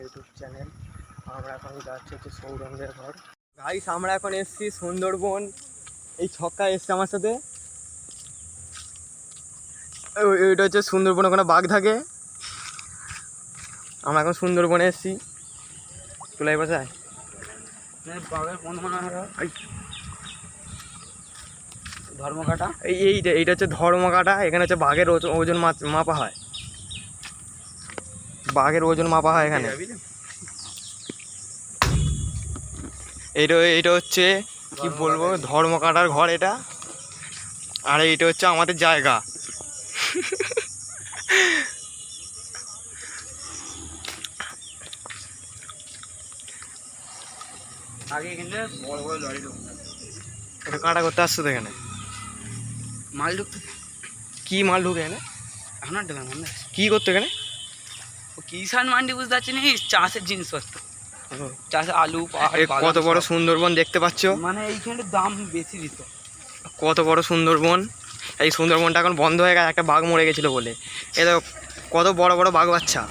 YouTube channel. আমরা এখন যাচ্ছি হচ্ছে সৌরভের ঘর। গাইস আমরা এখন এসেছি সুন্দরবন। এই ছক্কা এসছে আমার সাথে। এটা হচ্ছে সুন্দরবন, ওখানে বাঘ থাকে। আমরা এখন সুন্দরবনে এসেছি। তোলাই বাসায় বাঘের কোন মনে হয় ধর্মকাটা। এইটা হচ্ছে ধর্মকাটা। এখানে হচ্ছে বাঘের ওজন মাপা হয়। বাঘের ওজন মাপা হয় এখানে। এইটা হচ্ছে কি বলবো, ধর্মকাটার ঘর এটা। আর এইটা হচ্ছে আমাদের জায়গা। আগে এখানে বড় বড় লরি ঢুকতো। এটা কাটা করতে আসছো তো এখানে? মাল ঢুকতো। কি মাল ঢুকে এখানে? এখন আর ঢুকার মনে আছে? কি করতো এখানে? ও কিষান মান্ডি বুঝতে পারছি না, চাষের জিনিসপত্র, চাষে আলু কত বড় সুন্দরবন দেখতে পাচ্ছ? মানে এইখানে দাম বেশি দিত। কত বড় সুন্দরবন। এই সুন্দরবনটা এখন বন্ধ হয়ে গেছে, একটা বাঘ মরে গেছিলো বলে। এটা কত বড় বড় বাঘ বাচ্চা।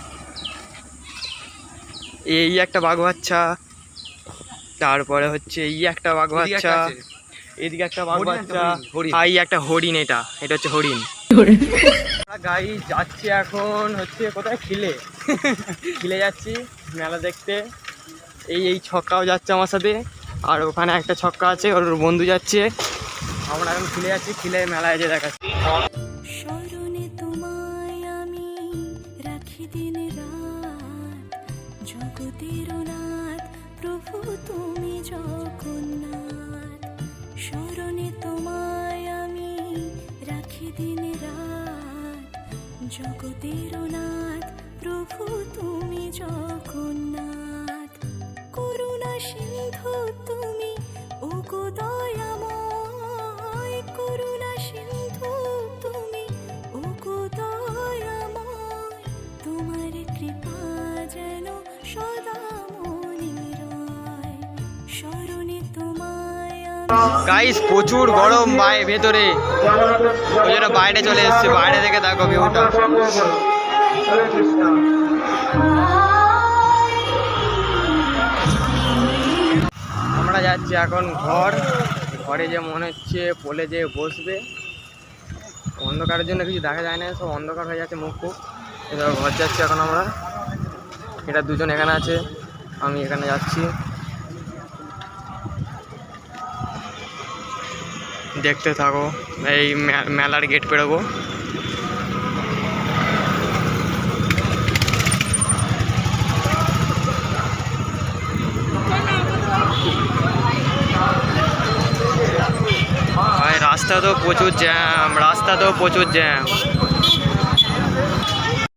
এই একটা বাঘ বাচ্চা, তারপরে হচ্ছে এই একটা বাঘ বাচ্চা, এদিকে একটা বাঘ বাচ্চা, আর এই একটা হরিণ। এটা হচ্ছে হরিণ। গাই যাচ্ছি এখন হচ্ছে কোথায়, খিলে যাচ্ছি মেলা দেখতে। এই ছক্কাও যাচ্ছে আমার সাথে, আর ওখানে একটা ছক্কা আছে, ওর বন্ধু যাচ্ছে। আমরা এখন খিলে যাচ্ছি, খিলে মেলায় যে দেখাচ্ছি। স্মরণে তোমায় আমি রাখি দিন রাত, জগতের নাথ প্রভু তুমি জগন্নাথ। স্মরণে তোমায় আমি রাখি দিন রাত, জগতের নাথ প্রভু তুমি জগন্নাথ। করুণা সিন্ধু তুমি ওগো দয়াময়, করুণা সিন্ধু তুমি ওগো দয়াময়। তোমার কৃপা যেন সদা মনে রয়, স্মরণে তোমায়। গাইস প্রচুর গরম ভেতরে, ওই জন্য বাইরে চলে এসছে। বাইরে থেকে দেখো ভিউটা। আমরা যাচ্ছি এখন ঘরে যে মনে হচ্ছে পোলে যে বসবে। অন্ধকারের জন্য কিছু দেখা যায় না, সব অন্ধকার হয়ে যাচ্ছে মুখ। এবার ঘর যাচ্ছি এখন আমরা। এটা দুজন এখানে আছে, আমি এখানে যাচ্ছি। দেখতে থাকো। এই মেলার গেট পেরোবো। রাস্তা তো প্রচুর জ্যাম।